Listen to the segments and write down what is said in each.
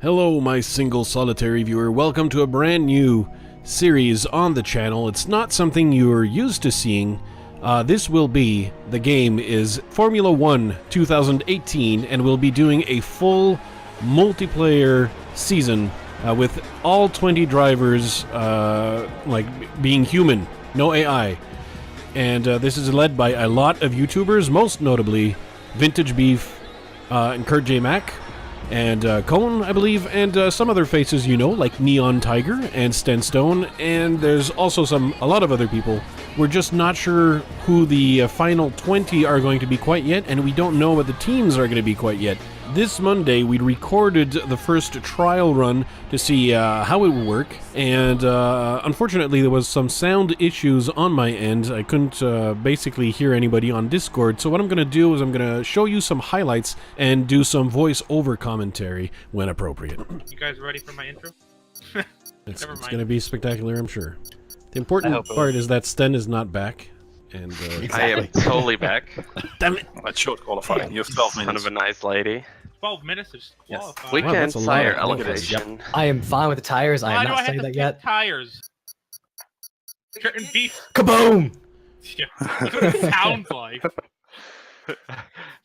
Hello, my single solitary viewer. Welcome to a brand new series on the channel. It's not something you're used to seeing. The game is Formula 1 2018, and we'll be doing a full multiplayer season with all 20 drivers being human, no AI. And this is led by a lot of YouTubers, most notably VintageBeef and kurtjmac. And Colin, I believe, and some other faces you know, like Neon Tiger and Stenstone, and there's also a lot of other people. We're just not sure who the final 20 are going to be quite yet, and we don't know what the teams are going to be quite yet. This Monday, we recorded the first trial run to see how it would work, and unfortunately there was some sound issues on my end. I couldn't basically hear anybody on Discord, so what I'm going to do is I'm going to show you some highlights and do some voice-over commentary when appropriate. You guys ready for my intro? It's going to be spectacular, I'm sure. The important part is that Sten is not back. And I am totally back. Damn it! That's short qualifying. You have 12 minutes. Son of a nice lady. 12 minutes is qualified. We can that's a lot sire of elevation. I am fine with the tires. I have not studied that yet. Tires. Certain beef. Kaboom! Yeah, that's what it sounds like.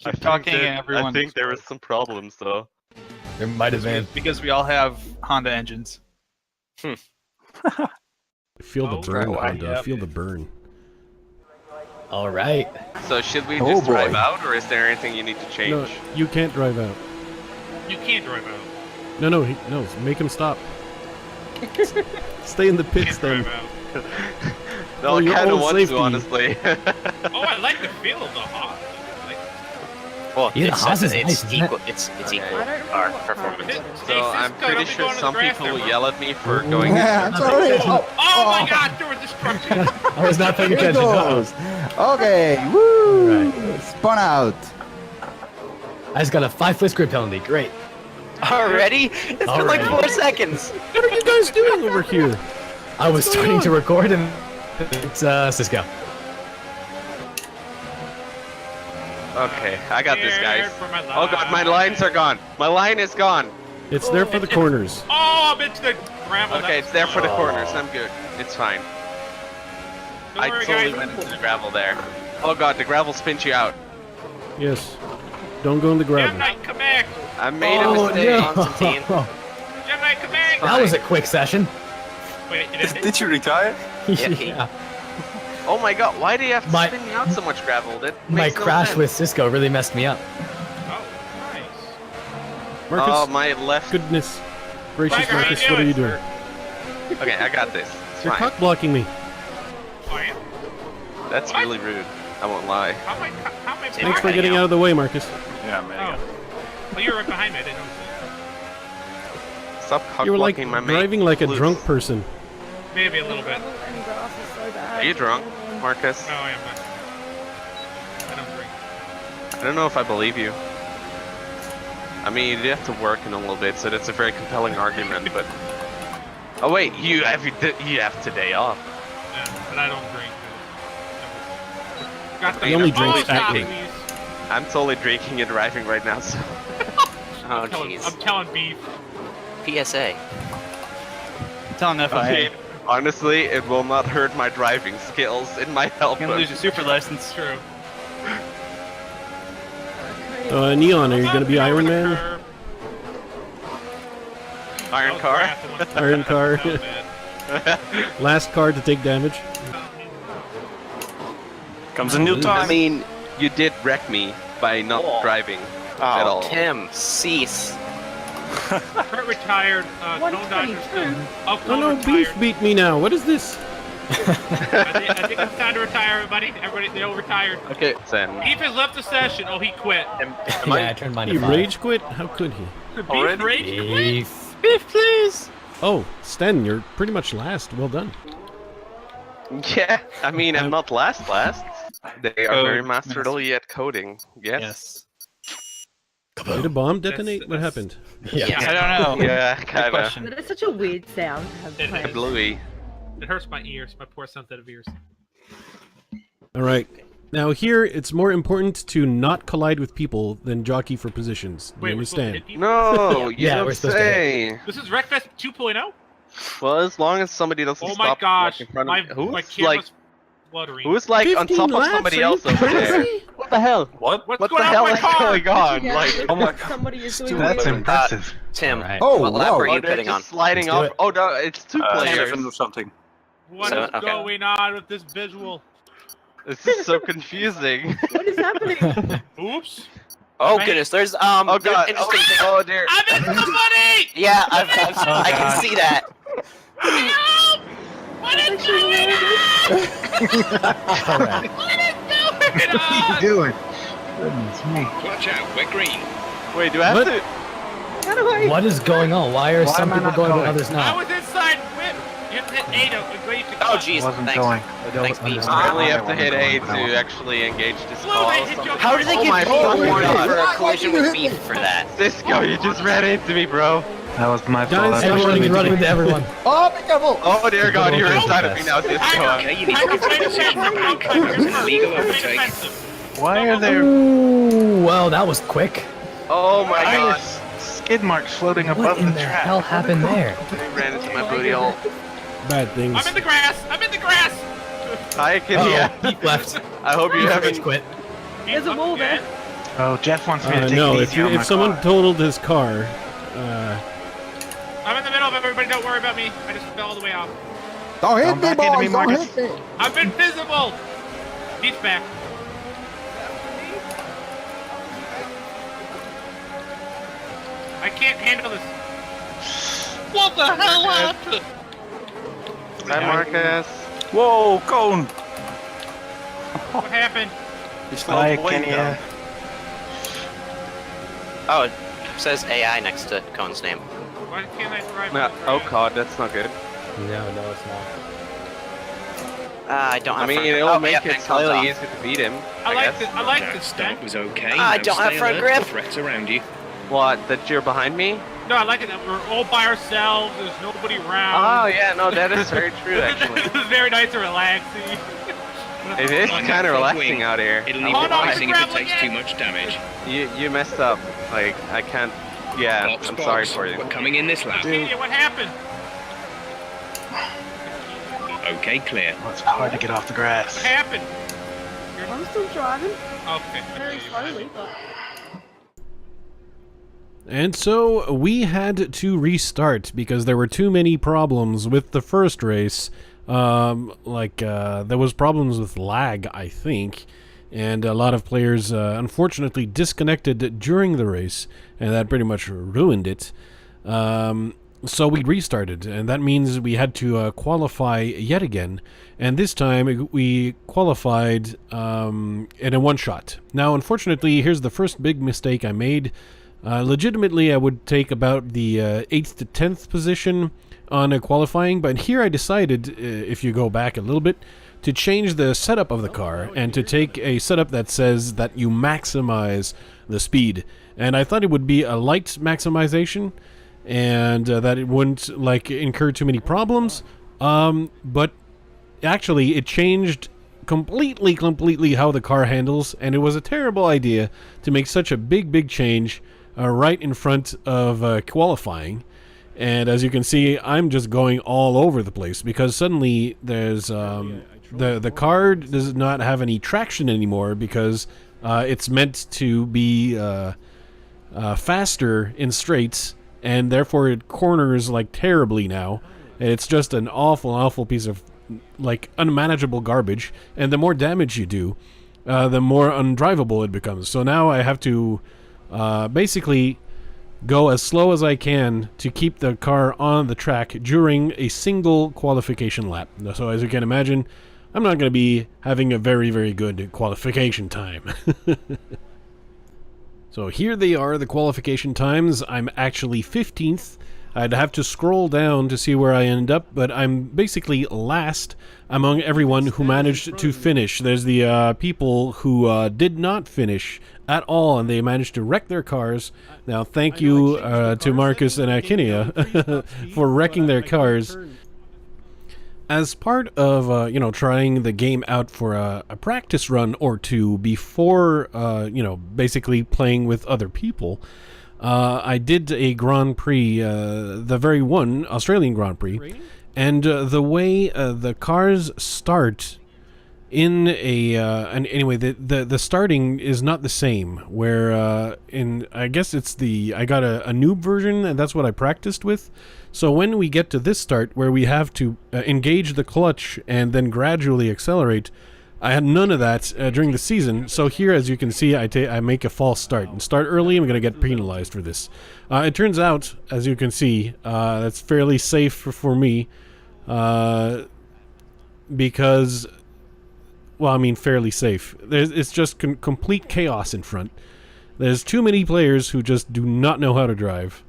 I think there was some problems though. There might have been. Because we all have Honda engines. Feel the burn, right. Honda. Yep. Feel the burn. All right. So should we just drive out, or is there anything you need to change? No, you can't drive out. You can't drive out. No, make him stop. Stay in the pits then. Drive out. No, I your kind of own want safety. to, honestly. Oh, I like the feel of the Haas. Well, Yeah, the Haas is nice, it's isn't it? equal. It's equal. Our performance. So I'm pretty sure some people will yell at me for going. I'm sorry. Oh my God, there was destruction. I was not paying Here it attention. goes. Okay, woo! Spun out. I just got a 5-foot grid penalty. Great. Already? It's been like 4 seconds. What are you guys doing over here? I was starting to record and it's Cisco. Okay, I got this, guys. For my Oh God, my lines are gone. My line is gone. It's there for the corners. Oh, I'm into the gravel. Okay, it's there for the corners. I'm good. It's fine. I totally went into the gravel there. Oh God, the gravel spins you out. Yes. Don't go in the gravel. Gemini, come back. I made a mistake. Constantine. Gemini, come back. That was a quick session. Wait, it ended? Did you retire? Yeah. Oh my God, why do you have to My- spin me out so much gravel? That My makes no crash sense. with Cisco really messed me up. Oh, nice. Marcus, Oh, my left. goodness gracious, Tiger, how you Marcus, what are you doing? Okay, I got this. It's You're fine. cock blocking me. Oh, yeah. That's What? really rude. I won't lie. How am I Thanks for blocking getting you? out of the way, Marcus. Yeah, man. Oh, you're right behind me. I didn't know. Stop cock You were like blocking my mate. driving like a Flouze. drunk person. Maybe a little bit. Are you drunk, Marcus? No, I am not. I don't drink. I don't know if I believe you. I mean, you have to work in a little bit, so that's a very compelling argument, but... Oh wait, you have today off. Yeah, but I don't drink. Got He only drinks stop, acting. please. I'm totally drinking and driving right now, so... Oh I'm jeez. telling beef. PSA. Tell enough I Okay, honestly, it will not hurt my driving skills. It might help You're gonna lose them. your super license. True. Neon, are you gonna be Over Iron the Man? curb. Iron Oh, car? crap, it went- Iron car. Oh, man. Last car to take damage. Comes a new I time. mean, you did wreck me by not driving at all. Tim, cease. Kurt retired. ConeDodger still. Oh, Oh Cone no, retired. Beef beat me now. What is this? I think it's time to retire, everybody. Everybody, they all retired. Okay, then. Beef has left the session. Oh, he quit. Yeah, I turned mine He to 5. rage quit? How could he? Beef Already? rage quit. Beef. Beef, please. Oh, Sten, you're pretty much last. Well done. Yeah, I mean, I'm not last. They are very Code masterly at coding. Yes. Did a bomb detonate? What That's- happened? Yeah. I don't know. Yeah, Good kinda. question. But it's such a weird sound to have It played. is. Bluey. It hurts my ears, my poor sensitive ears. All right. Now here, it's more important to not collide with people than jockey for positions. Do you Wait, we're supposed to understand? hit people? No, you Yeah, don't we're supposed to say. This is Wreckfest 2.0? Well, as long as somebody doesn't Oh stop my gosh, like, in front my of me. camera's like fluttering. who's like on 15 top of laps, somebody are you else over there? crazy? What the hell? What? What's What going the on hell with is my car? going on? Like, Oh my god. Somebody is doing That's weird. impressive. Tim, Alright. Oh, what lap wow. are you oh, they're putting on? just sliding Let's do off. it. Oh no, it's two players. 7 or something. What So, is okay. going on with this visual? This is so confusing. What is happening? Oops. Oh Right. goodness, there's Oh there's god. interesting thing. Oh dear. I'm in somebody! Yeah, I can see that. Help! What is going on? Alright. What is going on? doing? Goodness me. Watch out, we're green. Wait, do I have What? to? How do I? What is going on? Why are Why some am I people not going going? but others I not? was inside whip. You have to hit A to agree to Oh cut. jeez, Wasn't thanks. going. Thanks, Beef. I only I have to wasn't hit A going, I wasn't. to actually engage this Flouze, call. I hit your How did they Oh give my you God. a warning God. for a Why collision did you with hit me? Beef for that? Cisco, you just ran into me, bro. That was my fault. Guys, Everyone is running into everyone. Oh, be careful! Oh dear God, you're Don't inside of me confess. now, Cisco. Okay, you need I to can get play to the position. chance for outsiders. Legal Play overtake. defensive. Why are there Ooh, well, that was quick. Oh my God. skid marks floating What above in the the track? hell happened there? I ran into my booty hole. Bad things. I'm in the grass. I'm in the grass. Hi, Kenya. Beef left. I hope you Beef haven't. rage quit. There's a mole there. Oh, Jeff wants me to take No, it if, easy on my if someone car. totaled his car, I'm in the middle of everybody. Don't worry about me. I just fell all the way off. Don't hit Come me, back into me, boys! Don't Marcus. hit me! I'm invisible. He's back. I can't handle this. What the hell happened? Hi, Marcus. Whoa, Cone! What happened? Hi, Kenya. Oh, it says AI next to Cone's name. Why can't I drive? No, the oh grass? God, that's not good. No, it's not. I don't I have mean, front. it'll Oh, make yep, it and Cone's slightly off. easier to beat him. I like guess. this. I like That this start stuff. was okay. I Now don't have stay front alert for grip. threats around you. What? That you're behind me? No, I like it that we're all by ourselves. There's nobody Oh around. yeah, no, that is very true actually. This is very nice and relaxing. It is On kind that of front relaxing wing, out here. It'll I'm need Oh, no, sorry. replacing if it gravel takes again. too much damage. You messed up. Like I can't. Yeah, Box, I'm box. sorry for you. We're coming in this lap. Kenya, what happened? Okay, clear. Well, it's hard to get off the grass. What happened? I'm still driving. Okay. Very slowly, but. and so we had to restart because there were too many problems with the first race. There was problems with lag, I think, and a lot of players unfortunately disconnected during the race, and that pretty much ruined it. So we restarted, and that means we had to qualify yet again, and this time we qualified in a one-shot. Now, unfortunately, here's the first big mistake I made. Legitimately, I would take about the 8th to 10th position on a qualifying, but here I decided, if you go back a little bit, to change the setup of the car and to take a setup that says that you maximize the speed. And I thought it would be a light maximization, and that it wouldn't incur too many problems, but actually it changed completely how the car handles, and it was a terrible idea to make such a big change right in front of qualifying. And as you can see, I'm just going all over the place because suddenly there's the car does not have any traction anymore because it's meant to be faster in straights, and therefore it corners terribly now. And it's just an awful piece of unmanageable garbage, and the more damage you do, the more undrivable it becomes. So now I have to basically go as slow as I can to keep the car on the track during a single qualification lap. So as you can imagine, I'm not going to be having a very good qualification time. So here they are, the qualification times. I'm actually 15th. I'd have to scroll down to see where I end up, but I'm basically last among everyone who managed to finish. There's the people who did not finish at all, and they managed to wreck their cars. Now, thank you to Marcus and Akinia for wrecking their cars. as part of, trying the game out for a practice run or two before, basically playing with other people, I did a Grand Prix, the very one, Australian Grand Prix, and the way the cars start in and anyway, the starting is not the same, where I guess it's I got a noob version, and that's what I practiced with. So when we get to this start, where we have to engage the clutch and then gradually accelerate, I had none of that during the season. So here, as you can see, I make a false start. And start early, I'm going to get penalized for this. It turns out, as you can see, that's fairly safe for me. Because, well, I mean fairly safe. It's just complete chaos in front. There's too many players who just do not know how to drive,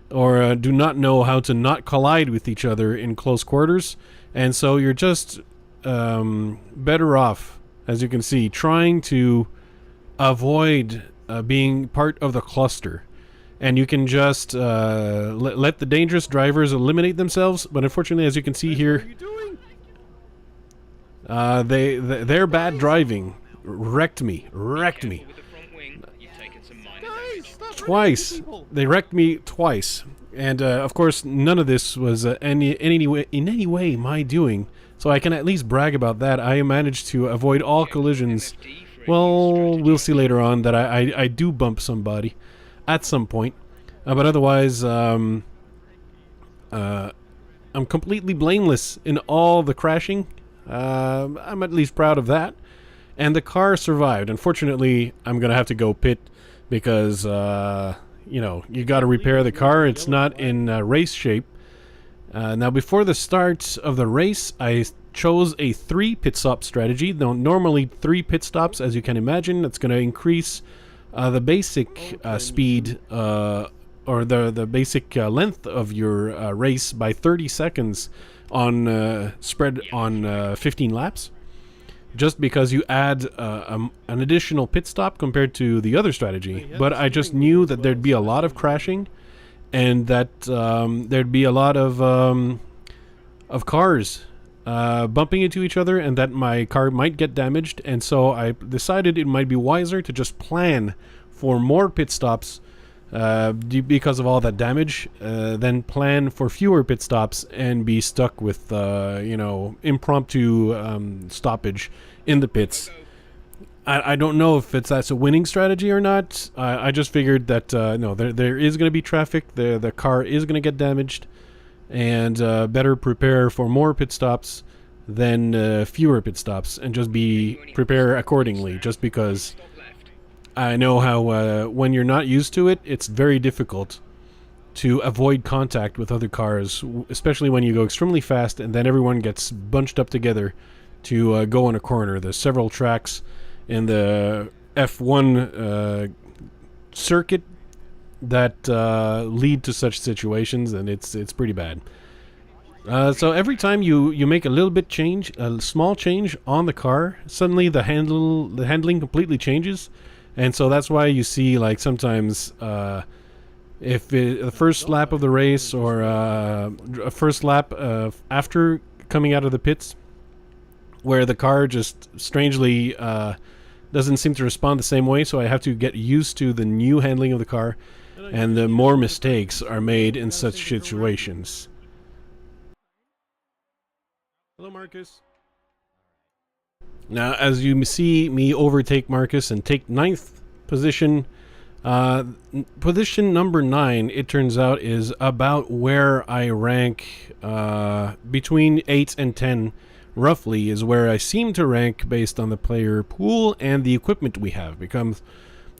or do not know how to not collide with each other in close quarters, and so you're just better off, as you can see, trying to avoid being part of the cluster. And you can just let the dangerous drivers eliminate themselves, but unfortunately, as you can see here, their bad driving wrecked me. Twice. They wrecked me twice. And of course, none of this was in any way my doing. So I can at least brag about that. I managed to avoid all collisions. Well, we'll see later on that I do bump somebody at some point. But otherwise, I'm completely blameless in all the crashing. I'm at least proud of that. And the car survived. Unfortunately, I'm going to have to go pit because, you got to repair the car. It's not in race shape. Now, before the start of the race, I chose a 3 pit stop strategy. Though normally 3 pit stops, as you can imagine, that's going to increase the basic speed or the basic length of your race by 30 seconds on spread on 15 laps. Just because you add an additional pit stop compared to the other strategy. But I just knew that there'd be a lot of crashing, and that there'd be a lot of cars bumping into each other, and that my car might get damaged. And so I decided it might be wiser to just plan for more pit stops because of all that damage, then plan for fewer pit stops and be stuck with impromptu stoppage in the pits. I don't know if that's a winning strategy or not. I just figured that no, there is going to be traffic. The car is going to get damaged, and better prepare for more pit stops than fewer pit stops, and just prepare accordingly. Just because I know how when you're not used to it, it's very difficult to avoid contact with other cars, especially when you go extremely fast and then everyone gets bunched up together to go in a corner. There's several tracks in the F1 circuit that lead to such situations, and it's pretty bad. So every time you make a little bit change, a small change on the car, suddenly the handling completely changes. And so that's why you see, like, sometimes if the first lap of the race or a first lap after coming out of the pits, where the car just strangely doesn't seem to respond the same way, so I have to get used to the new handling of the car, and the more mistakes are made in such situations. Hello, Marcus. Now, as you see me overtake Marcus and take 9th position, position number 9, it turns out, is about where I rank between 8 and 10, roughly, is where I seem to rank based on the player pool and the equipment we have. Because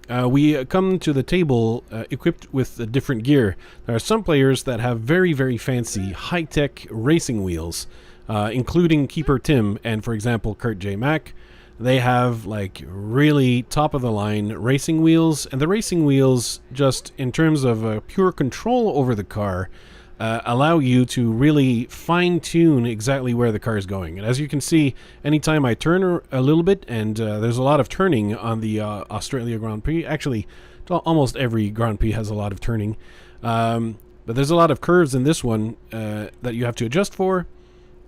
we come to the table equipped with different gear. There are some players that have very, very fancy, high-tech racing wheels, including Keeper Tim and, for example, kurtjmac. They have, like, really top-of-the-line racing wheels, and the racing wheels, just in terms of pure control over the car, allow you to really fine-tune exactly where the car is going. And as you can see, anytime I turn a little bit, and there's a lot of turning on the Australia Grand Prix. Actually, almost every Grand Prix has a lot of turning. But there's a lot of curves in this one that you have to adjust for.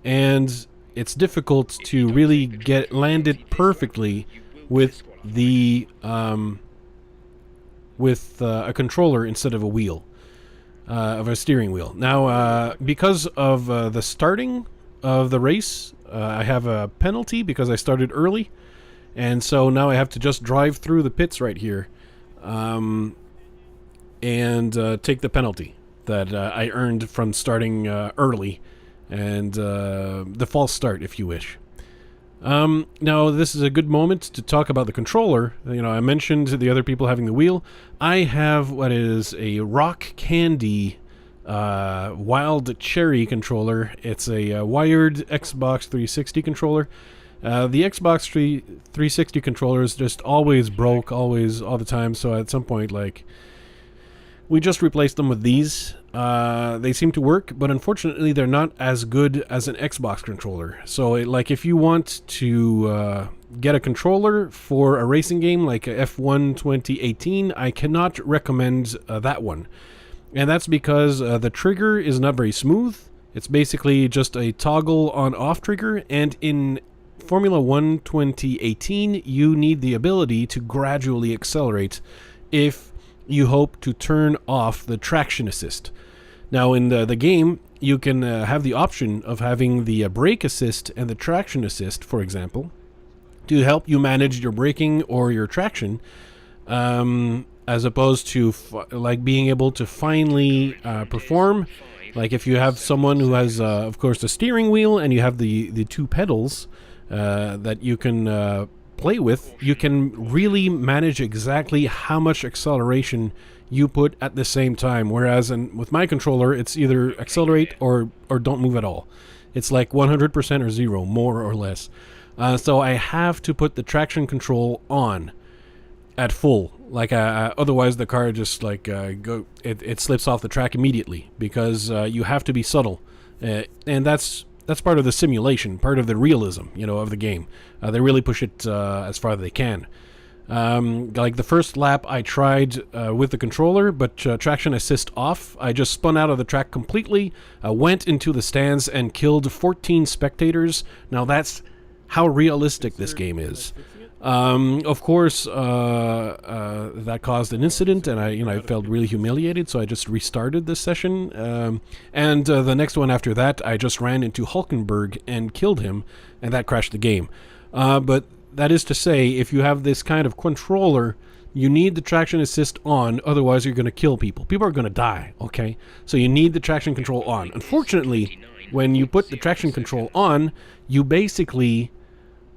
and it's difficult to really land it perfectly with the a controller instead of a wheel, of a steering wheel. Now, because of the starting of the race, I have a penalty because I started early, and so now I have to just drive through the pits right here, and take the penalty that I earned from starting early, and the false start, if you wish. Now, this is a good moment to talk about the controller. You know, I mentioned the other people having the wheel. I have what is a Rock Candy Wild Cherry controller. It's a wired Xbox 360 controller. The Xbox 360 controllers just always broke, all the time, so at some point, like, we just replaced them with these. They seem to work, but unfortunately they're not as good as an Xbox controller. So, like, if you want to get a controller for a racing game like F1 2018, I cannot recommend that one. And that's because the trigger is not very smooth. It's basically just a toggle on-off trigger, and in Formula 1 2018, you need the ability to gradually accelerate if you hope to turn off the traction assist. Now, in the game, you can have the option of having the brake assist and the traction assist, for example, to help you manage your braking or your traction, as opposed to like being able to finally perform. Like if you have someone who has, of course, the steering wheel, and you have the two pedals that you can play with, you can really manage exactly how much acceleration you put at the same time. Whereas with my controller, it's either accelerate or don't move at all. It's like 100% or 0, more or less. So I have to put the traction control on at full. Like otherwise the car just like it slips off the track immediately, because you have to be subtle, and that's part of the simulation, part of the realism, you know, of the game. They really push it as far as they can. Like the first lap I tried with the controller, but traction assist off, I just spun out of the track completely, went into the stands and killed 14 spectators. Now that's how realistic this game is. Of course, that caused an incident, and I felt really humiliated, so I just restarted this session. And the next one after that, I just ran into Hulkenberg and killed him, and that crashed the game. But that is to say, if you have this kind of controller, you need the traction assist on, otherwise you're going to kill people. People are going to die, okay? So you need the traction control on. Unfortunately, when you put the traction control on, you basically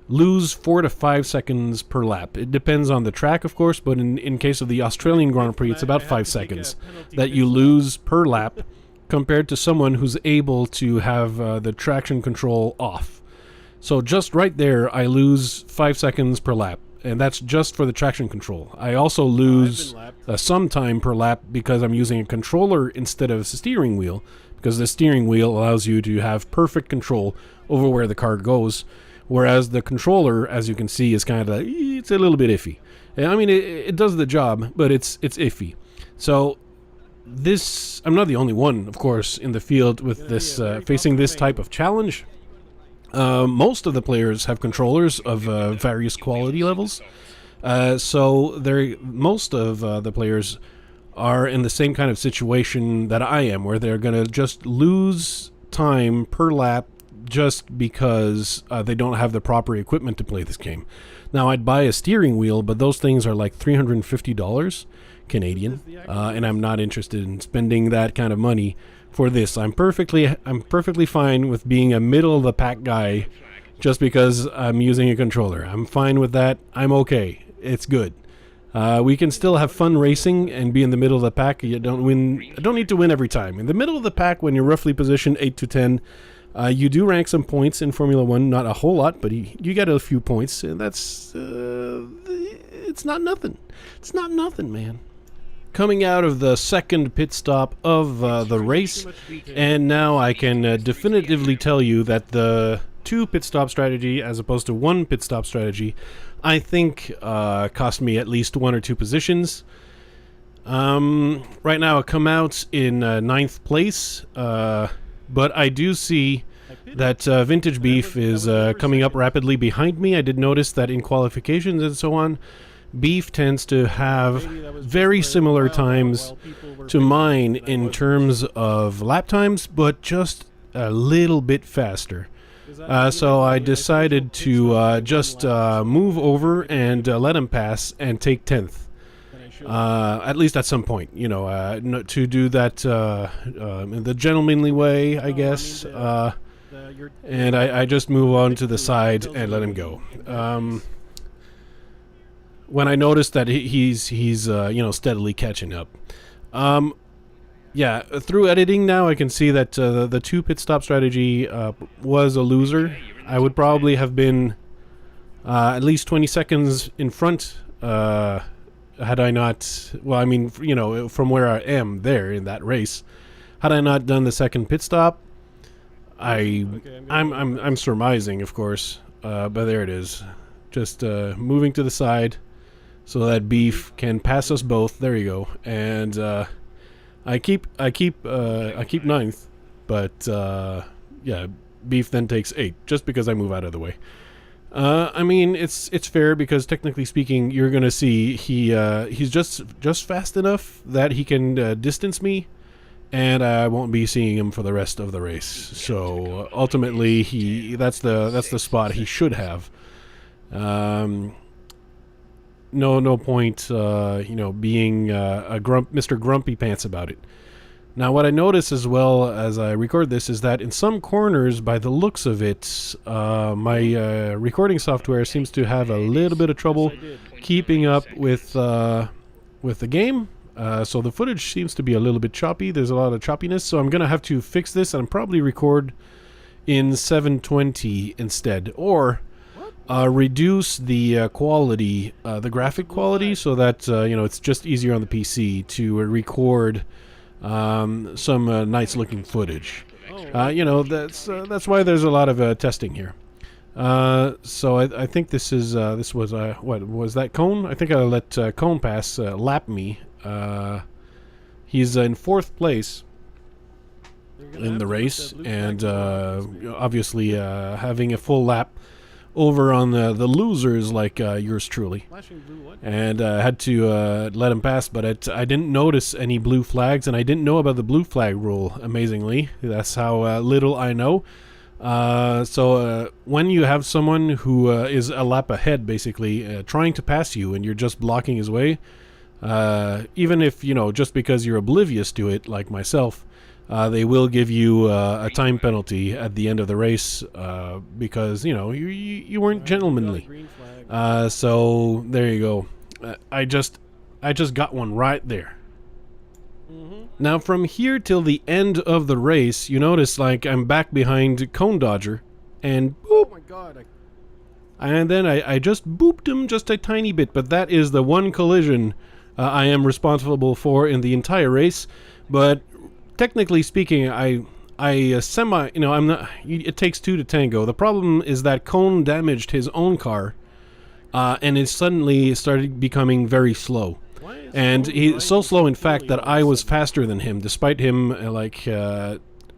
lose 4 to 5 seconds per lap. It depends on the track, of course, but in case of the Australian Grand Prix, it's about 5 seconds that you lose per lap compared to someone who's able to have the traction control off. So just right there, I lose 5 seconds per lap, and that's just for the traction control. I also lose some time per lap because I'm using a controller instead of a steering wheel, because the steering wheel allows you to have perfect control over where the car goes, whereas the controller, as you can see, is kind of it's a little bit iffy. I mean, it does the job, but it's iffy. So this, I'm not the only one, of course, in the field with this facing this type of challenge. Most of the players have controllers of various quality levels, so most of the players are in the same kind of situation that I am, where they're going to just lose time per lap just because they don't have the proper equipment to play this game. Now, I'd buy a steering wheel, but those things are like $350 Canadian, and I'm not interested in spending that kind of money for this. I'm perfectly fine with being a middle of the pack guy just because I'm using a controller. I'm fine with that. I'm okay. It's good. We can still have fun racing and be in the middle of the pack. You don't need to win every time. In the middle of the pack, when you're roughly positioned 8 to 10, you do rank some points in Formula 1, not a whole lot, but you get a few points, and that's it's not nothing. It's not nothing, man. Coming out of the second pit stop of the race, and now I can definitively tell you that the 2 pit stop strategy as opposed to 1 pit stop strategy, I think cost me at least 1 or 2 positions. Right now I come out in 9th place, but I do see that VintageBeef is coming up rapidly behind me. I did notice that in qualifications and so on, Beef tends to have very similar times to mine in terms of lap times, but just a little bit faster. So I decided to just move over and let him pass and take 10th. At least at some point, you know, to do that in the gentlemanly way, I guess. And I just move on to the side and let him go. When I noticed that he's you know, steadily catching up. Yeah, through editing now I can see that the 2 pit stop strategy was a loser. I would probably have been at least 20 seconds in front had I not, well, I mean, you know, from where I am there in that race, had I not done the second pit stop. I'm surmising, of course, but there it is. Just moving to the side so that Beef can pass us both. There you go. And I keep 9th, but yeah, Beef then takes 8 just because I move out of the way. I mean, it's fair because technically speaking, you're gonna see he's just fast enough that he can distance me, and I won't be seeing him for the rest of the race. So ultimately, that's the spot he should have. No point, you know, being Mr. Grumpy Pants about it. Now, what I notice as well as I record this is that in some corners, by the looks of it, my recording software seems to have a little bit of trouble keeping up with the game. So the footage seems to be a little bit choppy. There's a lot of choppiness, so I'm going to have to fix this and probably record in 720 instead, or reduce the quality, the graphic quality, so that you know, it's just easier on the PC to record some nice looking footage. You know, that's why there's a lot of testing here. So I think this was what was that, Cone? I think I let Cone pass lap me. He's in 4th place in the race, and obviously having a full lap over on the losers like yours truly, and had to let him pass, but I didn't notice any blue flags, and I didn't know about the blue flag rule, amazingly. That's how little I know. So when you have someone who is a lap ahead, basically trying to pass you, and you're just blocking his way, even if, you know, just because you're oblivious to it, like myself, they will give you a time penalty at the end of the race because, you know, you weren't gentlemanly. So there you go. I just got one right there. Now from here till the end of the race, you notice like I'm back behind ConeDodger, and boop, oh my god! And then I just booped him just a tiny bit, but that is the one collision I am responsible for in the entire race. But technically speaking, I semi, you know, I'm not. It takes 2 to tango. The problem is that Cone damaged his own car, and it suddenly started becoming very slow. And he's so slow, in fact, that I was faster than him, despite him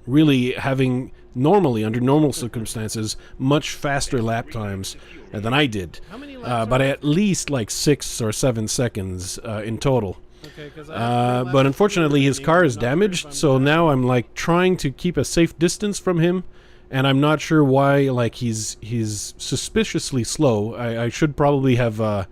really having normally, under normal circumstances, much faster lap times than I did, but at least like 6 or 7 seconds in total. But unfortunately his car is damaged, so now I'm like trying to keep a safe distance from him, and I'm not sure why. Like he's suspiciously slow. I should probably have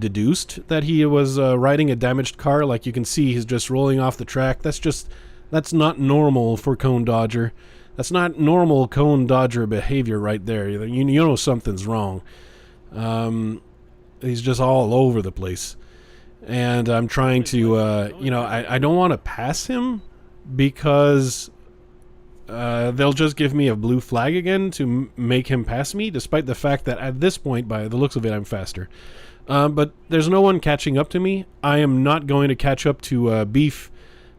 deduced that he was riding a damaged car. Like you can see, he's just rolling off the track. That's not normal for ConeDodger. That's not normal ConeDodger behavior right there. You know something's wrong. He's just all over the place. And I'm trying to, you know, I don't want to pass him because they'll just give me a blue flag again to make him pass me, despite the fact that at this point, by the looks of it, I'm faster. But there's no one catching up to me. I am not going to catch up to Beef,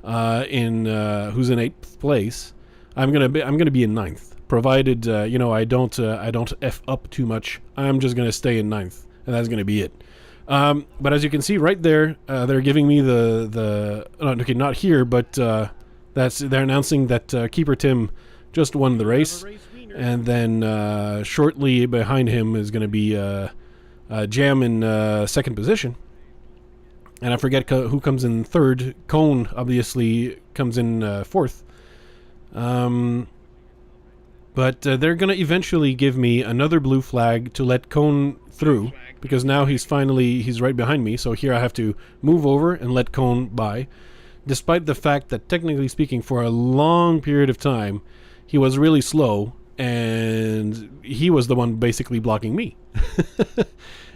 who's in 8th place. I'm gonna be in 9th, provided you know, I don't f up too much. I'm just gonna stay in 9th, and that's gonna be it. But as you can see right there, they're giving me okay, not here, but they're announcing that Keeper Tim just won the race. And then shortly behind him is going to be Jam in second position. And I forget who comes in third. Cone, obviously, comes in fourth. But they're going to eventually give me another blue flag to let Cone through, because now he's right behind me, so here I have to move over and let Cone by, despite the fact that, technically speaking, for a long period of time, he was really slow, and he was the one basically blocking me.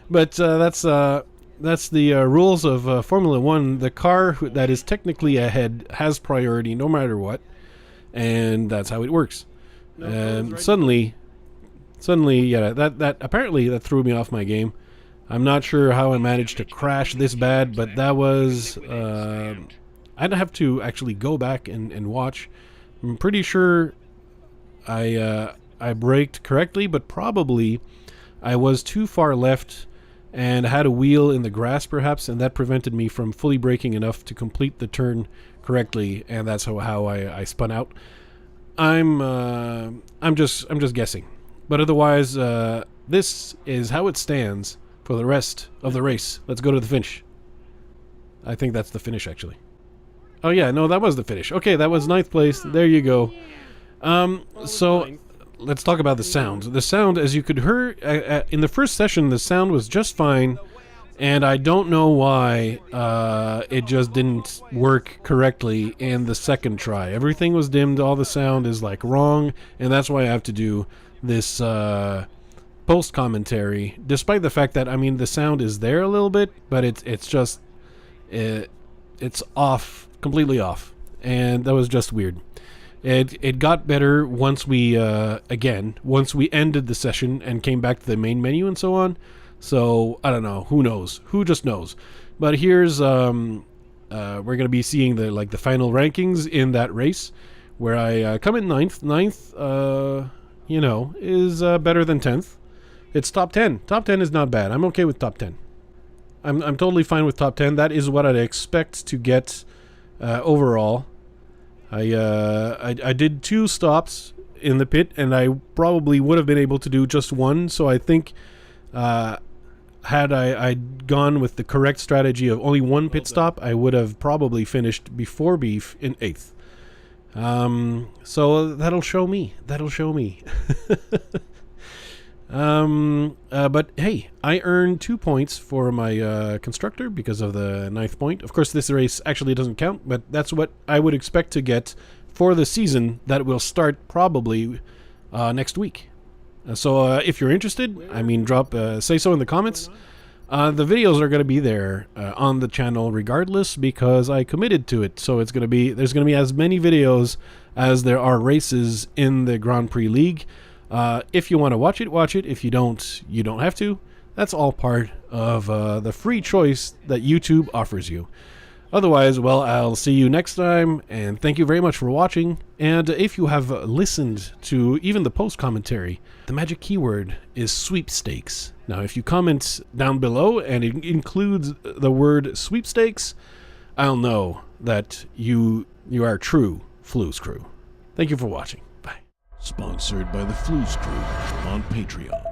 But that's the rules of Formula 1. The car that is technically ahead has priority no matter what, and that's how it works. And suddenly, yeah, that apparently that threw me off my game. I'm not sure how I managed to crash this bad, but that was I'd have to actually go back and watch. I'm pretty sure I braked correctly, but probably I was too far left and had a wheel in the grass perhaps, and that prevented me from fully braking enough to complete the turn correctly, and that's how I spun out. I'm just guessing, but otherwise, this is how it stands for the rest of the race. Let's go to the finish. I think that's the finish, actually. Oh yeah, no, that was the finish. Okay, that was 9th place. There you go. So let's talk about the sound. The sound, as you could hear in the first session, the sound was just fine. And I don't know why it just didn't work correctly in the second try. Everything was dimmed, all the sound is like wrong, and that's why I have to do this post commentary. Despite the fact that, I mean, the sound is there a little bit, but it's just it's off, completely off, and that was just weird. It got better once we ended the session and came back to the main menu and so on. So, I don't know. Who knows? Who just knows? But here's, we're going to be seeing the final rankings in that race, where I come in 9th. 9th, you know, is better than 10th. It's top 10. Top 10 is not bad. I'm okay with top 10. I'm totally fine with top 10. That is what I'd expect to get overall. I did 2 stops in the pit, and I probably would have been able to do just 1, so I think... had I'd gone with the correct strategy of only 1 pit stop, I would have probably finished before Beef in 8th. So that'll show me. That'll show me. But hey, I earned 2 points for my constructor because of the 9th point. Of course, this race actually doesn't count, but that's what I would expect to get for the season that will start probably next week. So if you're interested, I mean, say so in the comments. The videos are going to be there on the channel regardless, because I committed to it. So there's going to be as many videos as there are races in the Grand Prix League. If you want to watch it, watch it. If you don't, you don't have to. That's all part of the free choice that YouTube offers you. Otherwise, well, I'll see you next time, and thank you very much for watching. And if you have listened to even the post commentary, the magic keyword is sweepstakes. Now, if you comment down below and it includes the word sweepstakes, I'll know that you are true Flouze crew. Thank you for watching. Bye. Sponsored by the Flouze crew on Patreon.